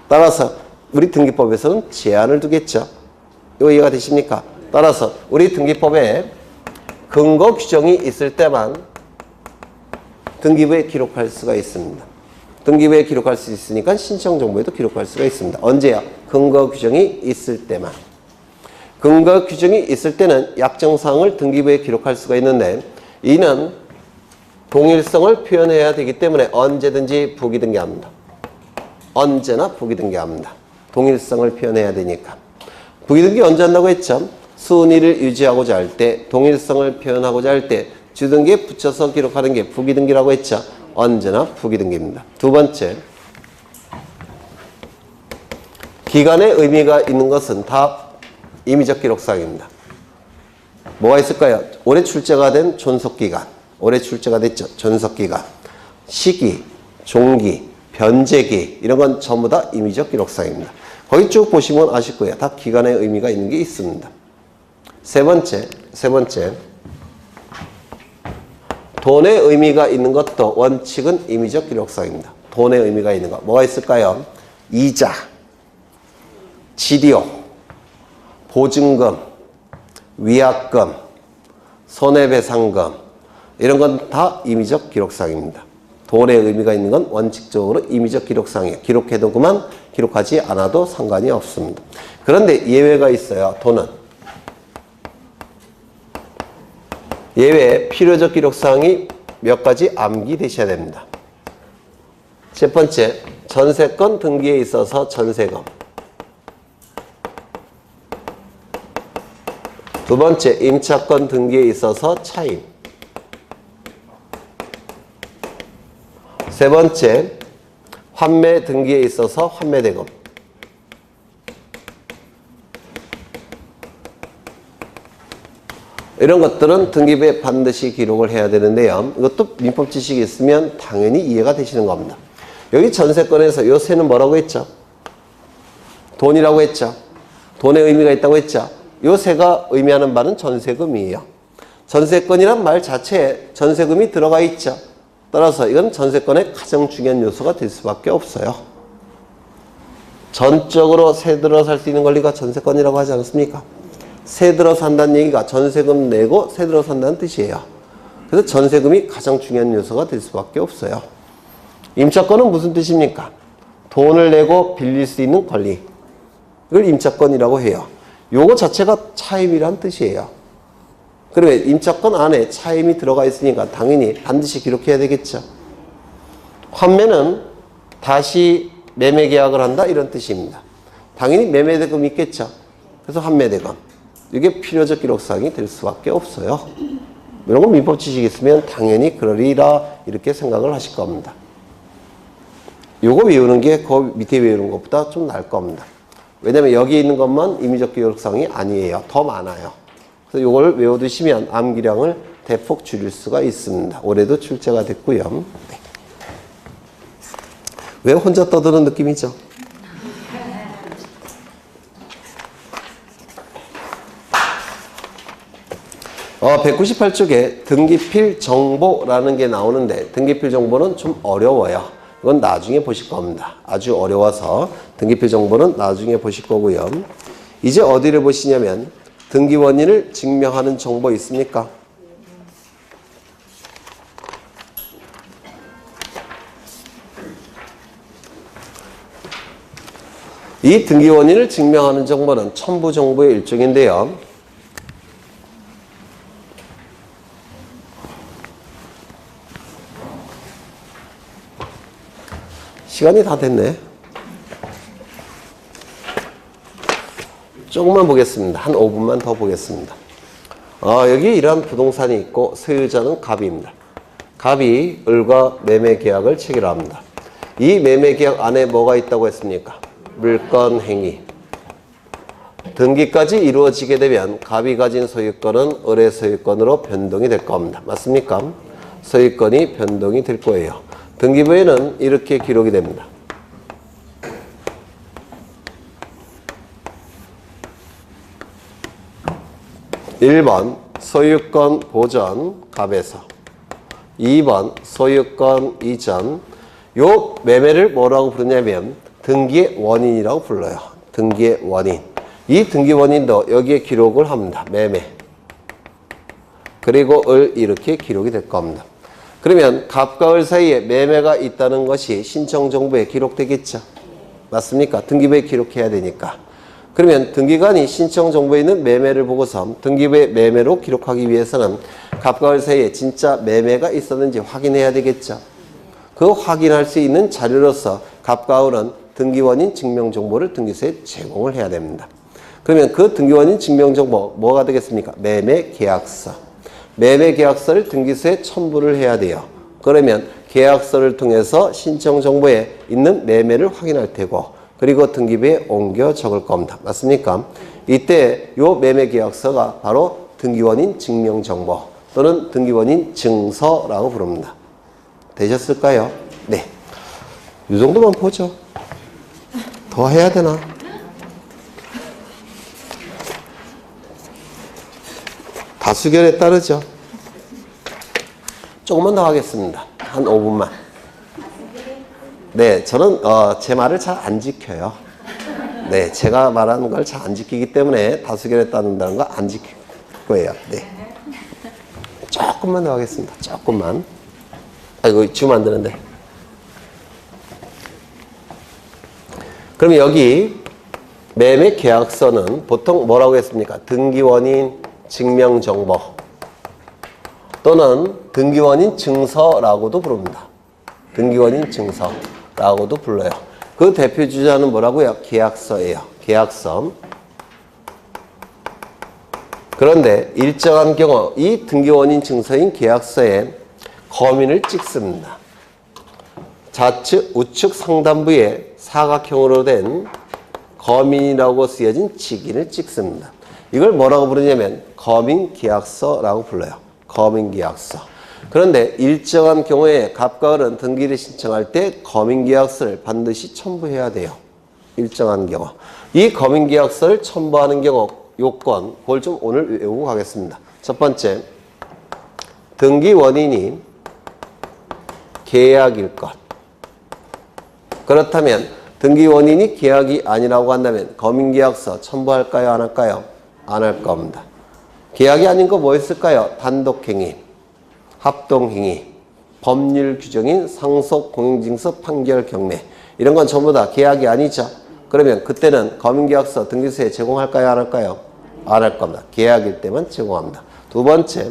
Speaker 1: 따라서 우리 등기법에서는 제한을 두겠죠. 이거 이해가 되십니까? 따라서 우리 등기법에 근거 규정이 있을 때만 등기부에 기록할 수가 있습니다. 등기부에 기록할 수 있으니까 신청정보에도 기록할 수가 있습니다. 언제요? 근거 규정이 있을 때만. 근거 규정이 있을 때는 약정사항을 등기부에 기록할 수가 있는데 이는 동일성을 표현해야 되기 때문에 언제든지 부기등기합니다. 언제나 부기등기합니다. 동일성을 표현해야 되니까. 부기등기 언제 한다고 했죠? 순위를 유지하고자 할 때, 동일성을 표현하고자 할 때 주등기에 붙여서 기록하는 게 부기등기라고 했죠? 언제나 부기등기입니다. 두 번째, 기간의 의미가 있는 것은 다 임의적 기록상입니다. 뭐가 있을까요? 올해 출제가 된 존속기간, 올해 출제가 됐죠. 존속기간, 시기, 종기, 변제기 이런 건 전부 다 임의적 기록상입니다. 거기 쭉 보시면 아실 거예요. 다 기간의 의미가 있는 게 있습니다. 세 번째, 돈의 의미가 있는 것도 원칙은 임의적 기록상입니다. 돈의 의미가 있는 거 뭐가 있을까요? 이자, 지료, 보증금, 위약금, 손해배상금 이런 건 다 임의적 기록상입니다. 돈의 의미가 있는 건 원칙적으로 임의적 기록상이에요. 기록해도 그만, 기록하지 않아도 상관이 없습니다. 그런데 예외가 있어요. 돈은. 예외 필요적 기록사항이 몇 가지 암기되셔야 됩니다. 첫 번째, 전세권 등기에 있어서 전세금. 두 번째, 임차권 등기에 있어서 차임. 세 번째, 환매 등기에 있어서 환매대금. 이런 것들은 등기부에 반드시 기록을 해야 되는데요. 이것도 민법 지식이 있으면 당연히 이해가 되시는 겁니다. 여기 전세권에서 요 세는 뭐라고 했죠? 돈이라고 했죠. 돈의 의미가 있다고 했죠. 요 세가 의미하는 바는 전세금이에요. 전세권이란 말 자체에 전세금이 들어가 있죠. 따라서 이건 전세권의 가장 중요한 요소가 될 수밖에 없어요. 전적으로 새 들어 살 수 있는 권리가 전세권이라고 하지 않습니까? 새 들어 산다는 얘기가 전세금 내고 새 들어 산다는 뜻이에요. 그래서 전세금이 가장 중요한 요소가 될 수밖에 없어요. 임차권은 무슨 뜻입니까? 돈을 내고 빌릴 수 있는 권리. 이걸 임차권이라고 해요. 요거 자체가 차임이란 뜻이에요. 그러면 임차권 안에 차임이 들어가 있으니까 당연히 반드시 기록해야 되겠죠. 환매는 다시 매매 계약을 한다 이런 뜻입니다. 당연히 매매대금이 있겠죠. 그래서 환매대금. 이게 필요적 기록사항이 될 수밖에 없어요. 이런 거 민법 지식이 있으면 당연히 그러리라 이렇게 생각을 하실 겁니다. 요거 외우는 게 그 밑에 외우는 것보다 좀 나을 겁니다. 왜냐면 여기 있는 것만 임의적 기록사항이 아니에요. 더 많아요. 그래서 요걸 외워두시면 암기량을 대폭 줄일 수가 있습니다. 올해도 출제가 됐고요. 네. 왜 혼자 떠드는 느낌이죠? 어, 198쪽에 등기필 정보라는 게 나오는데 등기필 정보는 좀 어려워요. 이건 나중에 보실 겁니다. 아주 어려워서 등기필 정보는 나중에 보실 거고요. 이제 어디를 보시냐면 등기 원인을 증명하는 정보 있습니까? 이 등기 원인을 증명하는 정보는 첨부 정보의 일종인데요. 시간이 다 됐네. 조금만 보겠습니다. 한 5분만 더 보겠습니다. 여기 이러한 부동산이 있고 소유자는 갑입니다. 갑이 을과 매매 계약을 체결합니다. 이 매매 계약 안에 뭐가 있다고 했습니까? 물건 행위. 등기까지 이루어지게 되면 갑이 가진 소유권은 을의 소유권으로 변동이 될 겁니다. 맞습니까? 소유권이 변동이 될 거예요. 등기부에는 이렇게 기록이 됩니다. (1번) 소유권 보전 갑에서 2번 소유권 이전. 요 매매를 뭐라고 부르냐면 등기의 원인이라고 불러요. 등기의 원인. 이 등기 원인도 여기에 기록을 합니다. 매매. 그리고 을 이렇게 기록이 될 겁니다. 그러면 갑과 을 사이에 매매가 있다는 것이 신청 정보에 기록되겠죠. 맞습니까? 등기부에 기록해야 되니까. 그러면 등기관이 신청 정보에 있는 매매를 보고서 등기부에 매매로 기록하기 위해서는 갑과 을 사이에 진짜 매매가 있었는지 확인해야 되겠죠. 그 확인할 수 있는 자료로서 갑과 을은 등기원인 증명정보를 등기소에 제공을 해야 됩니다. 그러면 그 등기원인 증명정보 뭐가 되겠습니까? 매매계약서. 매매계약서를 등기소에 첨부를 해야 돼요. 그러면 계약서를 통해서 신청정보에 있는 매매를 확인할 테고 그리고 등기부에 옮겨 적을 겁니다. 맞습니까? 이때 요 매매계약서가 바로 등기원인 증명정보 또는 등기원인 증서라고 부릅니다. 되셨을까요? 네. 이 정도만 보죠. 더 해야 되나? 다수결에 따르죠. 조금만 더 하겠습니다. 한 5분만. 네, 저는 제 말을 잘 안 지켜요. 네, 제가 말하는 걸 잘 안 지키기 때문에 다수결에 따른다는 거 안 지킬 거예요. 네. 조금만 더 하겠습니다. 조금만. 아이고, 지금 안 되는데. 그럼 여기 매매 계약서는 보통 뭐라고 했습니까? 등기원인 증명정보 또는 등기원인 증서라고도 부릅니다. 등기원인 증서라고도 불러요. 그 대표 주자는 뭐라고요? 계약서예요. 계약서. 그런데 일정한 경우 이 등기원인 증서인 계약서에 거민을 찍습니다. 좌측, 우측 상단부에 사각형으로 된 거민이라고 쓰여진 직인을 찍습니다. 이걸 뭐라고 부르냐면 거민계약서라고 불러요. 거민계약서. 그런데 일정한 경우에 갑과 을은 등기를 신청할 때 거민계약서를 반드시 첨부해야 돼요. 일정한 경우. 이 거민계약서를 첨부하는 경우 요건, 그걸 좀 오늘 외우고 가겠습니다. 첫 번째, 등기 원인이 계약일 것. 그렇다면 등기 원인이 계약이 아니라고 한다면 검인계약서 첨부할까요? 안 할까요? 안 할 겁니다. 계약이 아닌 거 뭐 있을까요? 단독행위, 합동행위, 법률 규정인 상속, 공인징서, 판결, 경매 이런 건 전부 다 계약이 아니죠. 그러면 그때는 검인계약서 등기소에 제공할까요? 안 할까요? 안 할 겁니다. 계약일 때만 제공합니다. 두 번째,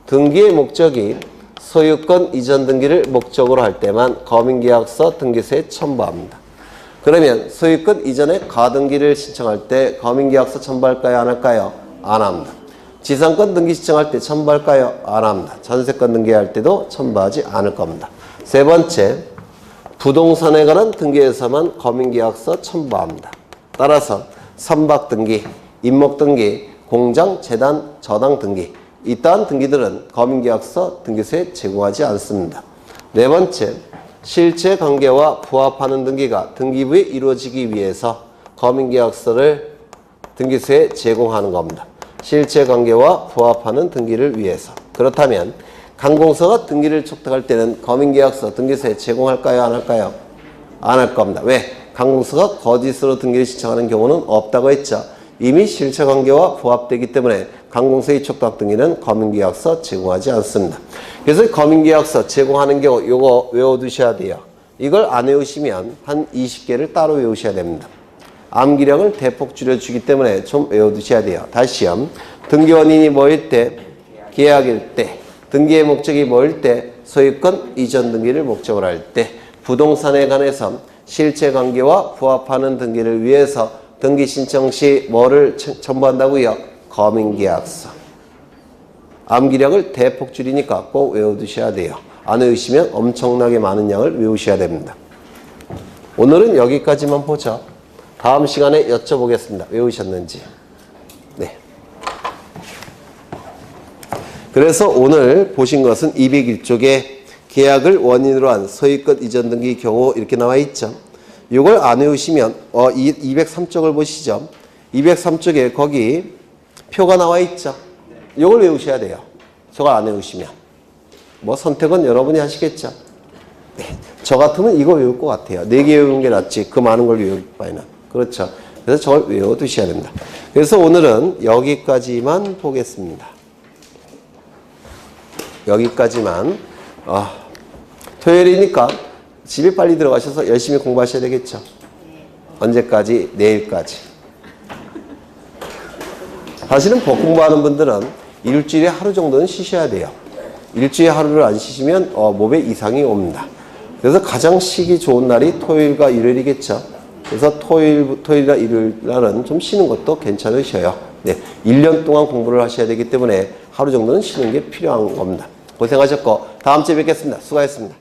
Speaker 1: 등기의 목적이 소유권 이전 등기를 목적으로 할 때만 검인계약서 등기소에 첨부합니다. 그러면 소유권 이전에 가등기를 신청할 때 검인계약서 첨부할까요? 안 할까요? 안 합니다. 지상권 등기 신청할 때 첨부할까요? 안 합니다. 전세권 등기할 때도 첨부하지 않을 겁니다. 세 번째, 부동산에 관한 등기에서만 검인계약서 첨부합니다. 따라서 선박등기, 임목등기, 공장, 재단, 저당 등기 이떠한 등기들은 검인계약서 등기소에 제공하지 않습니다. 네 번째, 실체관계와 부합하는 등기가 등기부에 이루어지기 위해서 검인계약서를 등기소에 제공하는 겁니다. 실체관계와 부합하는 등기를 위해서. 그렇다면 관공서가 등기를 촉탁할 때는 검인계약서 등기소에 제공할까요? 안 할까요? 안 할 겁니다. 왜? 관공서가 거짓으로 등기를 신청하는 경우는 없다고 했죠. 이미 실체관계와 부합되기 때문에 관공서의 촉탁 등기는 검인계약서 제공하지 않습니다. 그래서 검인계약서 제공하는 경우 요거 외워두셔야 돼요. 이걸 안 외우시면 한 20개를 따로 외우셔야 됩니다. 암기량을 대폭 줄여주기 때문에 좀 외워두셔야 돼요. 다시요. 등기 원인이 뭐일 때? 계약일 때. 등기의 목적이 뭐일 때? 소유권 이전 등기를 목적으로 할 때. 부동산에 관해서 실체관계와 부합하는 등기를 위해서 등기 신청 시 뭐를 첨부한다고요? 검인계약서. 암기량을 대폭 줄이니까 꼭 외워두셔야 돼요. 안 외우시면 엄청나게 많은 양을 외우셔야 됩니다. 오늘은 여기까지만 보죠. 다음 시간에 여쭤보겠습니다. 외우셨는지. 네. 그래서 오늘 보신 것은 201쪽에 계약을 원인으로 한 소유권 이전 등기 경우 이렇게 나와 있죠. 이걸 안 외우시면 203쪽을 보시죠. 203쪽에 거기 표가 나와 있죠. 이걸 외우셔야 돼요. 저걸 안 외우시면. 뭐 선택은 여러분이 하시겠죠. 네. 저 같으면 이거 외울 것 같아요. 4개 외우는 게 낫지. 그 많은 걸 외울 바에는. 그렇죠. 그래서 저걸 외워두셔야 됩니다. 그래서 오늘은 여기까지만 보겠습니다. 여기까지만. 토요일이니까 집에 빨리 들어가셔서 열심히 공부하셔야 되겠죠. 언제까지? 내일까지. 사실은 법 공부하는 분들은 일주일에 하루 정도는 쉬셔야 돼요. 일주일에 하루를 안 쉬시면 몸에 이상이 옵니다. 그래서 가장 쉬기 좋은 날이 토요일과 일요일이겠죠. 그래서 토요일이나 일요일 날은 좀 쉬는 것도 괜찮으셔요. 네, 1년 동안 공부를 하셔야 되기 때문에 하루 정도는 쉬는 게 필요한 겁니다. 고생하셨고 다음 주에 뵙겠습니다. 수고하셨습니다.